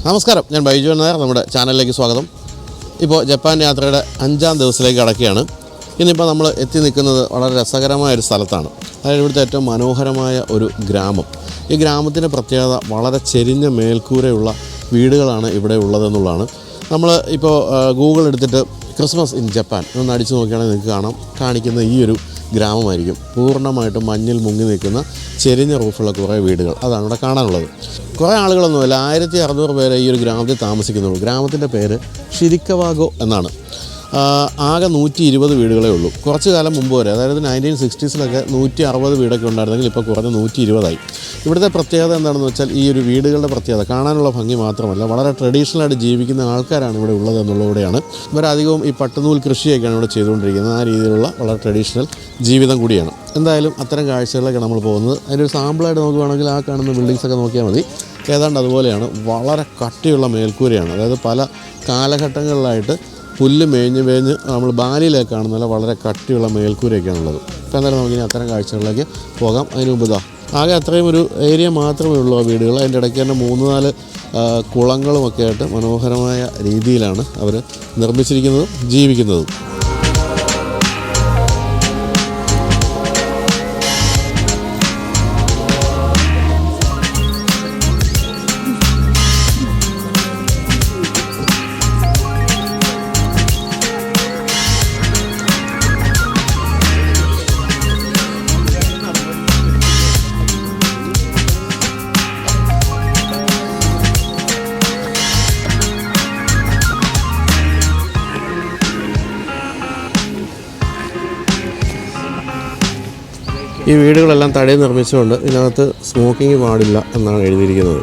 നമസ്കാരം, ഞാൻ ബൈജു നായർ. നമ്മുടെ ചാനലിലേക്ക് സ്വാഗതം. ഇപ്പോൾ ജപ്പാൻ യാത്രയുടെ 5ാം ദിവസത്തിലേക്ക് കടക്കുകയാണ്. ഇന്നിപ്പോൾ നമ്മൾ എത്തി നിൽക്കുന്നത് വളരെ രസകരമായൊരു സ്ഥലത്താണ്. അതായത് ഇവിടുത്തെ ഏറ്റവും മനോഹരമായ ഒരു ഗ്രാമം. ഈ ഗ്രാമത്തിൻ്റെ പ്രത്യേകത വളരെ ചെരിഞ്ഞ മേൽക്കൂരയുള്ള വീടുകളാണ് ഇവിടെ ഉള്ളതെന്നുള്ളതാണ്. നമ്മൾ ഇപ്പോൾ ഗൂഗിൾ എടുത്തിട്ട് ക്രിസ്മസ് ഇൻ ജപ്പാൻ ഒന്ന് അടിച്ചു നോക്കുകയാണെങ്കിൽ നിങ്ങൾക്ക് കാണാം, കാണിക്കുന്ന ഈ ഒരു ഗ്രാമമായിരിക്കും. പൂർണ്ണമായിട്ടും മഞ്ഞിൽ മുങ്ങി നിൽക്കുന്ന ചെരിഞ്ഞ റൂഫുള്ള കുറേ വീടുകൾ, അതാണ് ഇവിടെ കാണാനുള്ളത്. കുറേ ആളുകളൊന്നുമില്ല, 1600 പേരെ ഈ ഒരു ഗ്രാമത്തിൽ താമസിക്കുന്നുള്ളൂ. ഗ്രാമത്തിൻ്റെ പേര് ഷിരിക്കവാഗോ എന്നാണ്. ആകെ 120 വീടുകളേ ഉള്ളൂ. കുറച്ച് കാലം മുമ്പ് വരെ, അതായത് 1960s 160 വീടൊക്കെ ഉണ്ടായിരുന്നെങ്കിൽ ഇപ്പോൾ കുറഞ്ഞ് 120 ഇവിടുത്തെ പ്രത്യേകത എന്താണെന്ന് വെച്ചാൽ ഈ ഒരു വീടുകളുടെ പ്രത്യേകത കാണാനുള്ള ഭംഗി മാത്രമല്ല, വളരെ ട്രഡീഷണലായിട്ട് ജീവിക്കുന്ന ആൾക്കാരാണ് ഇവിടെ ഉള്ളത് എന്നുള്ളതോടെയാണ്. ഇവരധികവും ഈ പട്ടുനൂൽ കൃഷിയൊക്കെയാണ് ഇവിടെ ചെയ്തുകൊണ്ടിരിക്കുന്നത്. ആ രീതിയിലുള്ള വളരെ ട്രഡീഷണൽ ജീവിതം കൂടിയാണ്. എന്തായാലും അത്തരം കാഴ്ചകളിലൊക്കെ നമ്മൾ പോകുന്നത്. അതിൻ്റെ ഒരു സാമ്പിളായിട്ട് നോക്കുകയാണെങ്കിൽ ആ കാണുന്ന ബിൽഡിങ്സൊക്കെ നോക്കിയാൽ മതി. ഏതാണ്ട് അതുപോലെയാണ്. വളരെ കട്ടിയുള്ള മേൽക്കൂരയാണ്. അതായത് പല കാലഘട്ടങ്ങളിലായിട്ട് പുല്ല് മേഞ്ഞ് നമ്മൾ ബാലിയിലേക്ക് കാണുന്ന വളരെ കട്ടിയുള്ള മേൽക്കൂരയൊക്കെയാണുള്ളത്. ഇപ്പോൾ എന്തായാലും നമുക്കിനി അത്തരം കാഴ്ചകളിലേക്ക് പോകാം. അതിന് മുമ്പ് ആകെ അത്രയും ഒരു ഏരിയ മാത്രമേ ഉള്ളൂ ആ വീടുകൾ. അതിൻ്റെ ഇടയ്ക്ക് തന്നെ 3-4 കുളങ്ങളുമൊക്കെ ആയിട്ട് മനോഹരമായ രീതിയിലാണ് അവർ നിർമ്മിച്ചിരിക്കുന്നതും ജീവിക്കുന്നതും. ഈ വീടുകളെല്ലാം തടയിൽ നിർമ്മിച്ചുകൊണ്ട് ഇതിനകത്ത് സ്മോക്കിംഗ് പാടില്ല എന്നാണ് എഴുതിയിരിക്കുന്നത്.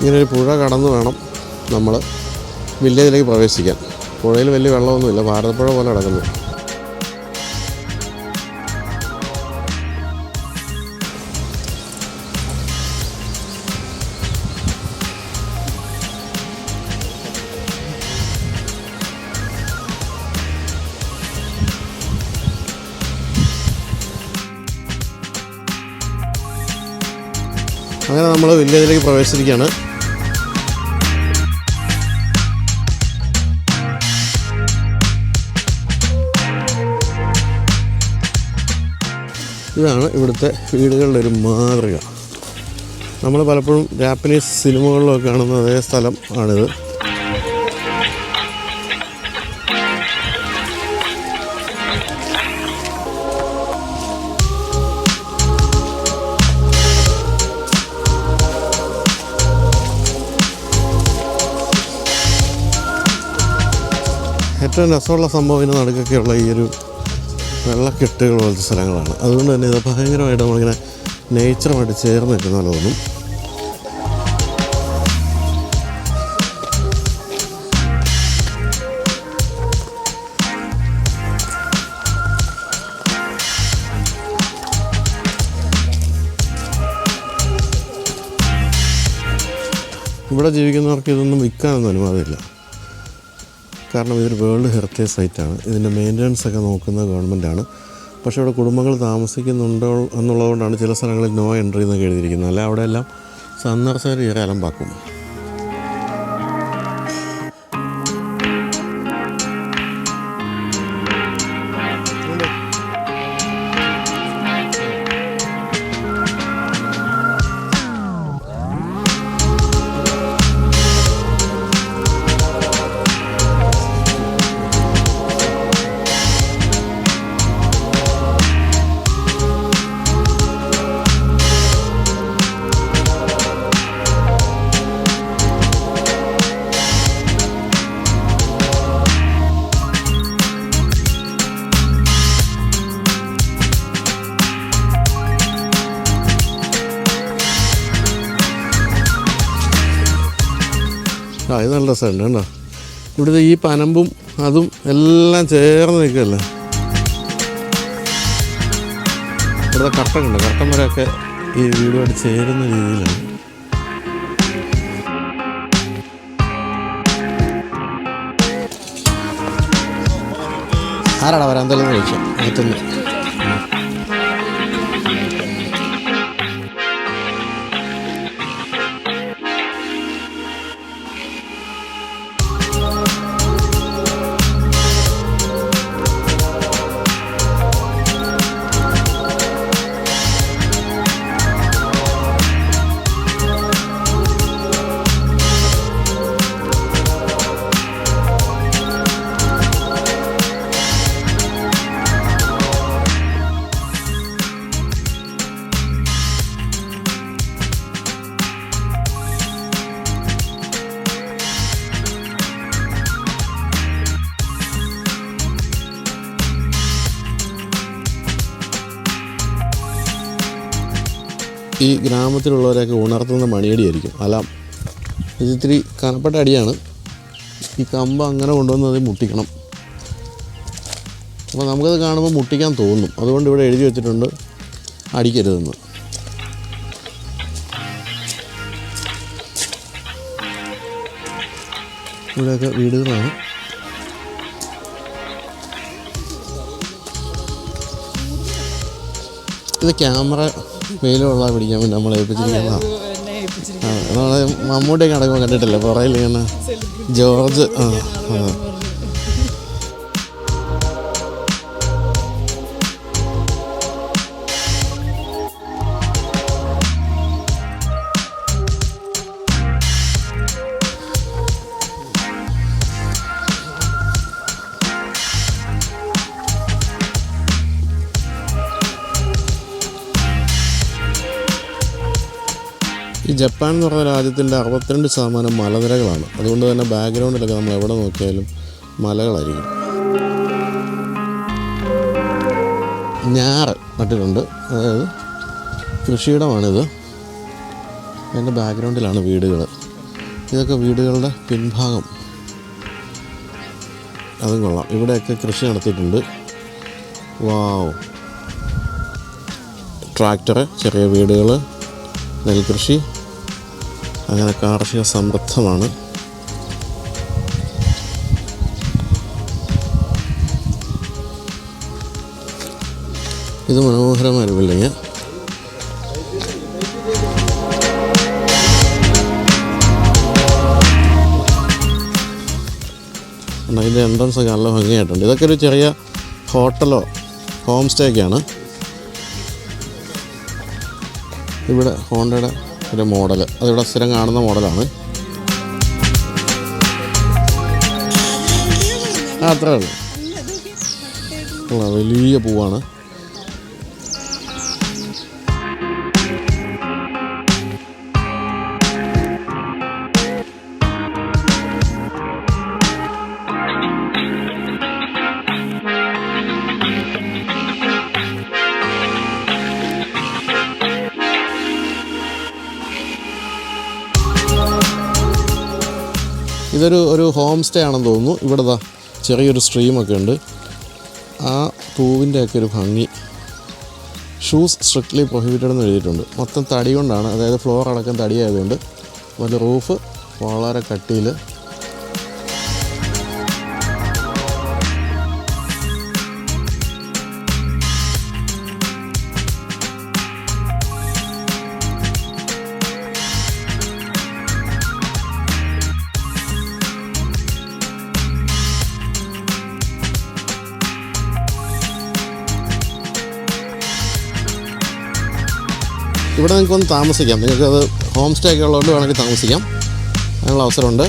ഇങ്ങനൊരു പുഴ കടന്നു വേണം നമ്മൾ വില്ലേജിലേക്ക് പ്രവേശിക്കാൻ. പുഴയിൽ വലിയ വെള്ളമൊന്നുമില്ല, ഭാരതപ്പുഴ പോലെ കിടക്കുന്നു. അങ്ങനെ നമ്മൾ വില്ലേജിലേക്ക് പ്രവേശിച്ചിരിക്കുകയാണ്. ഇതാണ് ഇവിടുത്തെ വീടുകളുടെ ഒരു മാതൃക. നമ്മൾ പലപ്പോഴും ജാപ്പനീസ് സിനിമകളിലൊക്കെ കാണുന്ന അതേ സ്ഥലം ആണിത്. ഏറ്റവും രസമുള്ള സംഭവം ഇതിന് നടുക്കൊക്കെയുള്ള ഈ ഒരു വെള്ളക്കെട്ടുകൾ പോലത്തെ സ്ഥലങ്ങളാണ്. അതുകൊണ്ട് തന്നെ ഇത് ഭയങ്കരമായിട്ട് നമ്മളിങ്ങനെ നേച്ചറുമായിട്ട് ചേർന്ന് നിൽക്കുന്ന പോലെ തോന്നും. ഇവിടെ ജീവിക്കുന്നവർക്ക് ഇതൊന്നും വിൽക്കാനൊന്നും അനുവാദമില്ല. കാരണം ഇതൊരു വേൾഡ് ഹെറിറ്റേജ് സൈറ്റാണ്. ഇതിൻ്റെ മെയിൻ്റനൻസ് ഒക്കെ നോക്കുന്നത് ഗവൺമെൻറ്റാണ്. പക്ഷേ ഇവിടെ കുടുംബങ്ങൾ താമസിക്കുന്നുണ്ടോ എന്നുള്ളതുകൊണ്ടാണ് ചില സ്ഥലങ്ങളിൽ നോ എൻട്രി എന്നൊക്കെ എഴുതിയിരിക്കുന്നത്. അല്ല അവിടെയെല്ലാം സന്ദർശകർ കയറി അലമ്പാക്കും. ഇത് നല്ല രസമുണ്ട് കേട്ടോ. ഇവിടുത്തെ ഈ പനമ്പും അതും എല്ലാം ചേർന്ന് നിൽക്കുകയല്ലേ. ഇവിടുത്തെ കർട്ടനുണ്ട്, കർട്ടൻ വരെയൊക്കെ ഈ വീടുമായിട്ട് ചേരുന്ന രീതിയിലാണ്. ആരാടാ വരാന്തലെന്ന് ചോദിച്ചു അകത്തുനിന്ന്. ഈ ഗ്രാമത്തിലുള്ളവരെയൊക്കെ ഉണർത്തുന്ന മണിയടിയായിരിക്കും അലാം. ഇതിത്തിരി കനപ്പെട്ട അടിയാണ്. ഈ കമ്പ് അങ്ങനെ കൊണ്ടുവന്ന് അത് മുട്ടിക്കണം. അപ്പോൾ നമുക്കത് കാണുമ്പോൾ മുട്ടിക്കാൻ തോന്നും. അതുകൊണ്ട് ഇവിടെ എഴുതി വെച്ചിട്ടുണ്ട് അടിക്കരുതെന്ന്. ഇവിടെയൊക്കെ വീടുകളാണ്. ഇത് ക്യാമറ വെയിലുള്ള പിടിക്കാൻ വേണ്ടി നമ്മളെ ഏൽപ്പിച്ചിരിക്കുന്നതാണ്. നമ്മളെ മമ്മൂട്ടിയൊക്കെ നടക്കുമ്പോൾ കണ്ടിട്ടില്ലേ പുറയിൽ ഇങ്ങനെ ജോർജ്. ഈ ജപ്പാൻ എന്ന് പറഞ്ഞ രാജ്യത്തിൻ്റെ 62% മലനിരകളാണ്. അതുകൊണ്ട് തന്നെ ബാക്ക്ഗ്രൗണ്ടിലൊക്കെ നമ്മൾ എവിടെ നോക്കിയാലും മലകളായിരിക്കും. ഞാറ് നട്ടിട്ടുണ്ട്, അതായത് കൃഷിയിടമാണിത്. അതിൻ്റെ ബാക്ക്ഗ്രൗണ്ടിലാണ് വീടുകൾ. ഇതൊക്കെ വീടുകളുടെ പിൻഭാഗം. അതും കൊള്ളാം. ഇവിടെയൊക്കെ കൃഷി നടത്തിയിട്ടുണ്ട്. വാവ്. ട്രാക്ടർ, ചെറിയ വീടുകൾ, നെൽകൃഷി, അങ്ങനെ കാർഷിക സമൃദ്ധമാണ്. ഇത് മനോഹരമായ ഒരു ബിൽഡിങ്. ഇതിൻ്റെ എൻട്രൻസ് ഒക്കെ നല്ല ഭംഗിയായിട്ടുണ്ട്. ഇതൊക്കെ ഒരു ചെറിയ ഹോട്ടലോ ഹോം സ്റ്റേ ഒക്കെയാണ്. ഇവിടെ ഹോണ്ടയുടെ ഒരു മോഡൽ, അതിവിടെ സ്ഥിരം കാണുന്ന മോഡലാണ്. അത്രേ ഉള്ളൂ. വലിയ പൂവാണ്. ഇതൊരു ഹോം സ്റ്റേ ആണെന്ന് തോന്നുന്നു. ഇവിടെ ചെറിയൊരു സ്ട്രീമൊക്കെ ഉണ്ട്. ആ പൂവിൻ്റെയൊക്കെ ഒരു ഭംഗി. ഷൂസ് സ്ട്രിക്ട്ലി പ്രൊഹിബിറ്റഡ് എന്ന് എഴുതിയിട്ടുണ്ട്. മൊത്തം തടി കൊണ്ടാണ്, അതായത് ഫ്ലോർ അടക്കം തടിയായതുകൊണ്ട് വലിയ റൂഫ് വളരെ കട്ടിയിൽ. ഇവിടെ നിങ്ങൾക്കൊന്ന് താമസിക്കാം. നിങ്ങൾക്കത് ഹോം സ്റ്റേ ഒക്കെ ഉള്ളതുകൊണ്ട് വേണമെങ്കിൽ താമസിക്കാം. അതിനുള്ള അവസരമുണ്ട്.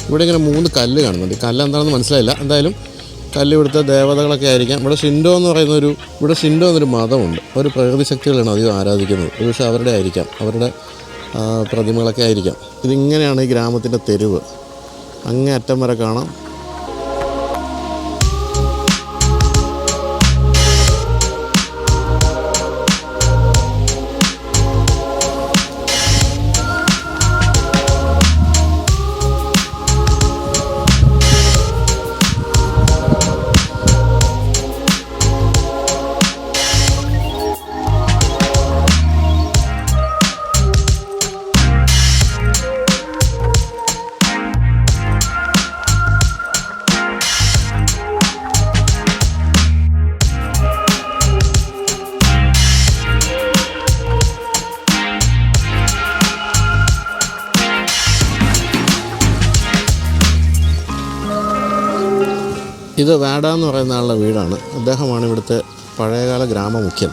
ഇവിടെ ഇങ്ങനെ 3 കല്ല് കാണുന്നുണ്ട്. കല്ല് എന്താണെന്ന് മനസ്സിലായില്ല. എന്തായാലും കല്ല് ഇവിടുത്തെ ദേവതകളൊക്കെ ആയിരിക്കാം. ഇവിടെ ഷിൻഡോ എന്ന് പറയുന്ന ഇവിടെ ഷിൻഡോ എന്നൊരു മതമുണ്ട്. ഒരു പ്രകൃതി ശക്തികളാണ് അധികം ആരാധിക്കുന്നത്. ഒരു പക്ഷേ അവരുടെ ആയിരിക്കാം, അവരുടെ പ്രതിമകളൊക്കെ ആയിരിക്കാം. ഇതിങ്ങനെയാണ് ഈ ഗ്രാമത്തിൻ്റെ തെരുവ്. അങ്ങേ അറ്റം വരെ കാണാം. ഇത് വാഡ എന്ന് പറയുന്ന ആളുടെ വീടാണ്. അദ്ദേഹമാണ് ഇവിടുത്തെ പഴയകാല ഗ്രാമമുഖ്യൻ.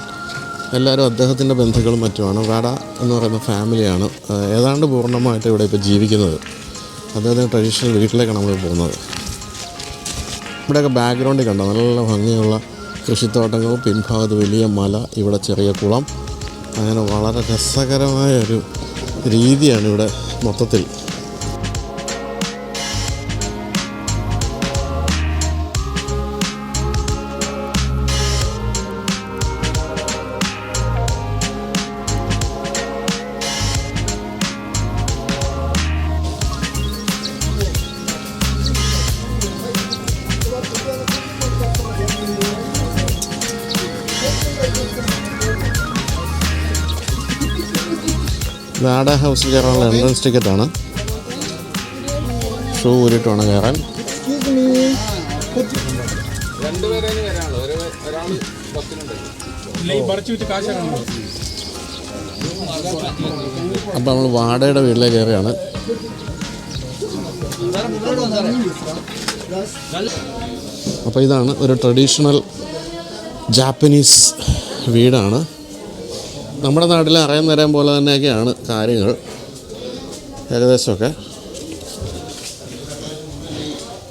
എല്ലാവരും അദ്ദേഹത്തിൻ്റെ ബന്ധുക്കളും മറ്റുമാണ്. വാഡ എന്ന് പറയുന്ന ഫാമിലിയാണ് ഏതാണ്ട് പൂർണ്ണമായിട്ട് ഇവിടെ ഇപ്പോൾ ജീവിക്കുന്നത്. അദ്ദേഹത്തിൻ്റെ ട്രഡീഷണൽ വീട്ടിലേക്കാണ് നമ്മൾ പോകുന്നത്. ഇവിടെയൊക്കെ ബാക്ക്ഗ്രൗണ്ടിൽ കണ്ടോ നല്ല ഭംഗിയുള്ള കൃഷിത്തോട്ടങ്ങളും പിൻഭാഗത്ത് വലിയ മല, ഇവിടെ ചെറിയ കുളം, അങ്ങനെ വളരെ രസകരമായ ഒരു രീതിയാണ് ഇവിടെ മൊത്തത്തിൽ. വാഡ ഹൗസിൽ കയറാനുള്ള എൻട്രൻസ് ടിക്കറ്റാണ്. ഷൂ ഊരിട്ട് വേണം കയറാൻ. അപ്പം നമ്മൾ വാഡയുടെ വീട്ടിലേക്ക് കയറുകയാണ്. അപ്പോൾ ഇതാണ് ഒരു ട്രഡീഷണൽ ജാപ്പനീസ് വീടാണ്. നമ്മുടെ നാട്ടിൽ അറിയാൻ തരാൻ പോലെ തന്നെയൊക്കെയാണ് കാര്യങ്ങൾ ഏകദേശമൊക്കെ.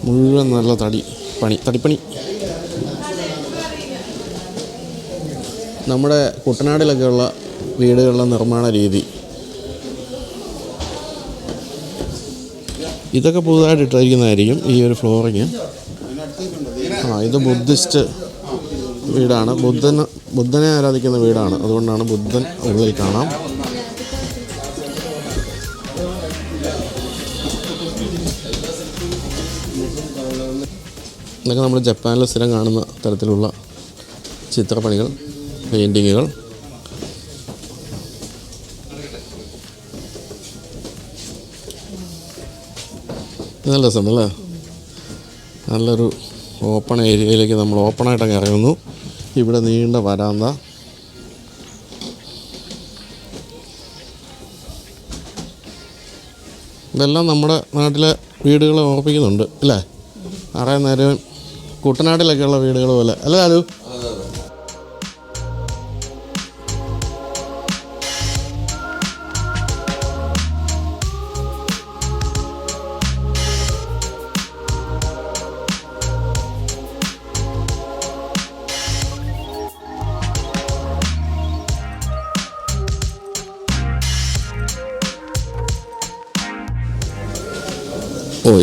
മുഴുവൻ നല്ല തടിപ്പണി. നമ്മുടെ കുട്ടനാട്ടിലൊക്കെയുള്ള വീടുകളുടെ നിർമ്മാണ രീതി. ഇതൊക്കെ പുതുതായിട്ട് ഇട്ടിരിക്കുന്നതായിരിക്കും ഈ ഒരു ഫ്ലോറിങ്. ഇത് ബുദ്ധിസ്റ്റ് വീടാണ്. ബുദ്ധനെ ആരാധിക്കുന്ന വീടാണ്. അതുകൊണ്ടാണ് ബുദ്ധൻ ഉള്ളിൽ കാണാം. ഇതൊക്കെ നമ്മൾ ജപ്പാനിൽ സ്ഥിരം കാണുന്ന തരത്തിലുള്ള ചിത്രപ്പണികൾ, പെയിൻറ്റിങ്ങുകൾ. നല്ല രസമുണ്ടല്ലേ? നല്ലൊരു ഓപ്പൺ ഏരിയയിലേക്ക് നമ്മൾ ഓപ്പണായിട്ടങ്ങ് ഇറങ്ങുന്നു. ഇവിടെ നീണ്ട വരാന്ത. ഇതെല്ലാം നമ്മുടെ നാട്ടിലെ വീടുകളെ ഓർപ്പിക്കുന്നുണ്ട് അല്ലേ? അറിയാൻ നേരം കുട്ടനാട്ടിലൊക്കെയുള്ള വീടുകൾ പോലെ അല്ലേ ആലു?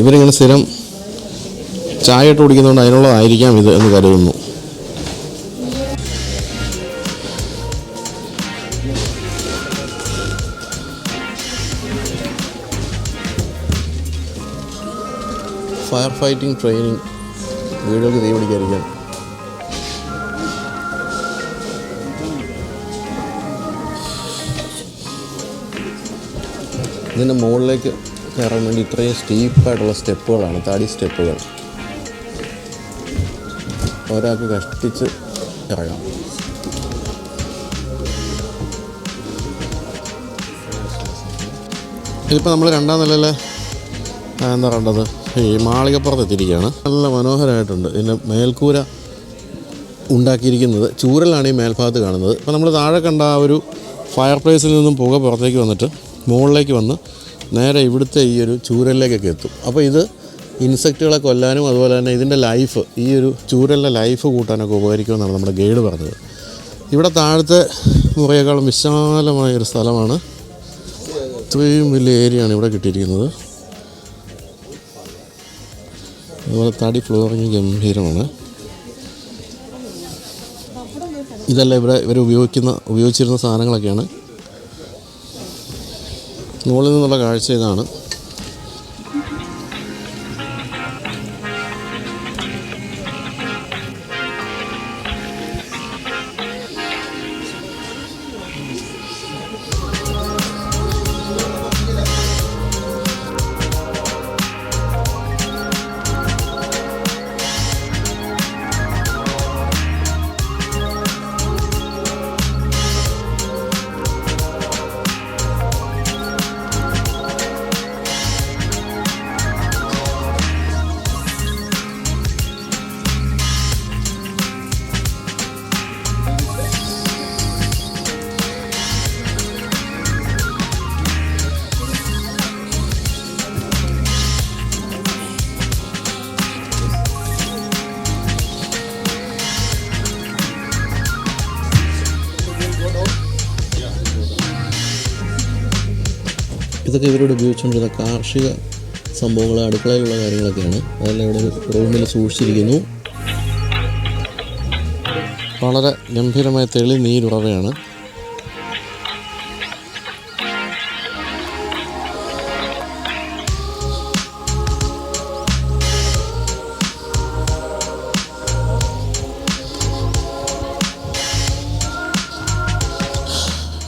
ഇവരിങ്ങനെ സ്ഥിരം ചായ ഇട്ട് കുടിക്കുന്നതുകൊണ്ട് അതിനുള്ളതായിരിക്കാം ഇത് എന്ന് കരുതുന്നു. ഫയർ ഫൈറ്റിംഗ് ട്രെയിനിങ്, വീടുകൾക്ക് തീ പിടിക്കാതിരിക്കാൻ. ഇതിൻ്റെ മുകളിലേക്ക് കയറാൻ വേണ്ടി ഇത്രയും സ്റ്റീപ്പായിട്ടുള്ള സ്റ്റെപ്പുകളാണ്, തടി സ്റ്റെപ്പുകൾ. ഒരാൾക്ക് കഷ്ടിച്ച് ഇറങ്ങാം. ഇതിപ്പോൾ നമ്മൾ രണ്ടാം നിലയിലെ എന്താ പറയേണ്ടത്, ഈ മാളികപ്പുറത്ത് എത്തിയിരിക്കുകയാണ്. നല്ല മനോഹരമായിട്ടുണ്ട്. ഇതിൻ്റെ മേൽക്കൂര ഉണ്ടാക്കിയിരിക്കുന്നത് ചൂരലാണ് ഈ മേൽഭാഗത്ത് കാണുന്നത്. ഇപ്പോൾ നമ്മൾ താഴെ കണ്ട ആ ഒരു ഫയർ പ്ലേസിൽ നിന്നും പുക പുറത്തേക്ക് വന്നിട്ട് മുകളിലേക്ക് വന്ന് നേരെ ഇവിടുത്തെ ഈ ഒരു ചൂരലിലേക്കൊക്കെ എത്തും. അപ്പോൾ ഇത് ഇൻസെക്റ്റുകളെ കൊല്ലാനും അതുപോലെ തന്നെ ഇതിൻ്റെ ലൈഫ്, ഈ ഒരു ചൂരലിൻ്റെ ലൈഫ് കൂട്ടാനൊക്കെ ഉപകരിക്കുമെന്നാണ് നമ്മുടെ ഗൈഡ് പറഞ്ഞത്. ഇവിടെ താഴത്തെ മുറിയേക്കാളും വിശാലമായൊരു സ്ഥലമാണ്. ഇത്രയും വലിയ ഏരിയയാണ് ഇവിടെ കിട്ടിയിരിക്കുന്നത്. അതുപോലെ തടി ഫ്ലോറിങ് ഗംഭീരമാണ്. ഇതെല്ലാം ഇവർ ഉപയോഗിച്ചിരുന്ന സാധനങ്ങളൊക്കെയാണ്. മുകളിൽ നിന്നുള്ള കാഴ്ച ഇതാണ്. ഇതൊക്കെ ഇവരോട് ഉപയോഗിച്ചുകൊണ്ടിരുന്ന കാർഷിക സംഭവങ്ങൾ, അടുക്കളയിലുള്ള കാര്യങ്ങളൊക്കെയാണ്. അതെല്ലാം ഇവിടെ ഒരു റൂമിൽ സൂക്ഷിച്ചിരിക്കുന്നു. വളരെ ഗംഭീരമായ തെളി നീരുറവയാണ്.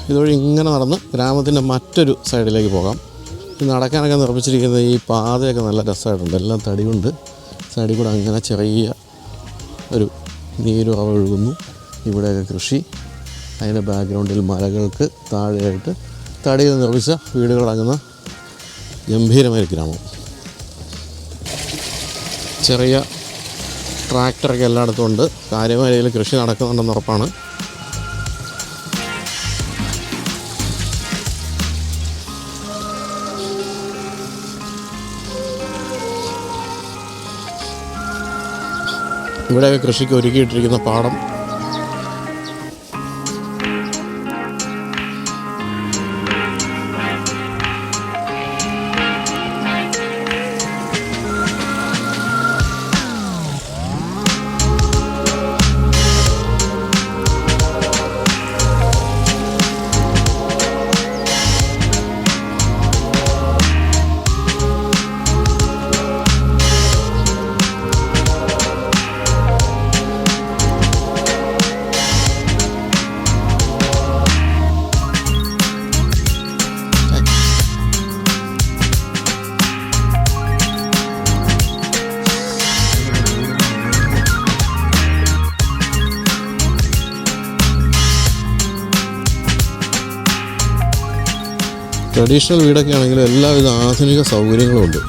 ഇതുവഴി ഇങ്ങനെ നടന്ന് ഗ്രാമത്തിൻ്റെ മറ്റൊരു സൈഡിലേക്ക് പോകാം. ഈ നടക്കാനൊക്കെ നിർമ്മിച്ചിരിക്കുന്നത് ഈ പാതയൊക്കെ നല്ല രസമായിട്ടുണ്ട്. എല്ലാം തടി കൊണ്ട് സൈഡിൽ കൂടെ അങ്ങനെ ചെറിയ ഒരു നീരുറവ ഒഴുകുന്നു. ഇവിടെയൊക്കെ കൃഷി, അതിൻ്റെ ബാക്ക്ഗ്രൗണ്ടിൽ മലകൾക്ക് താഴെയായിട്ട് തടിയിൽ നിർമ്മിച്ച വീടുകളടങ്ങുന്ന ഗംഭീരമായൊരു ഗ്രാമം. ചെറിയ ട്രാക്ടറൊക്കെ എല്ലായിടത്തും ഉണ്ട്. കാര്യമായ രീതിയിൽ കൃഷി നടക്കുന്നുണ്ടെന്ന് ഉറപ്പാണ്. ഇവിടെയൊക്കെ കൃഷിക്ക് ഒരുക്കിയിട്ടിരിക്കുന്ന പാടം. ട്രഡീഷണൽ വീടൊക്കെ ആണെങ്കിലും എല്ലാവിധ ആധുനിക സൗകര്യങ്ങളും ഉണ്ട്.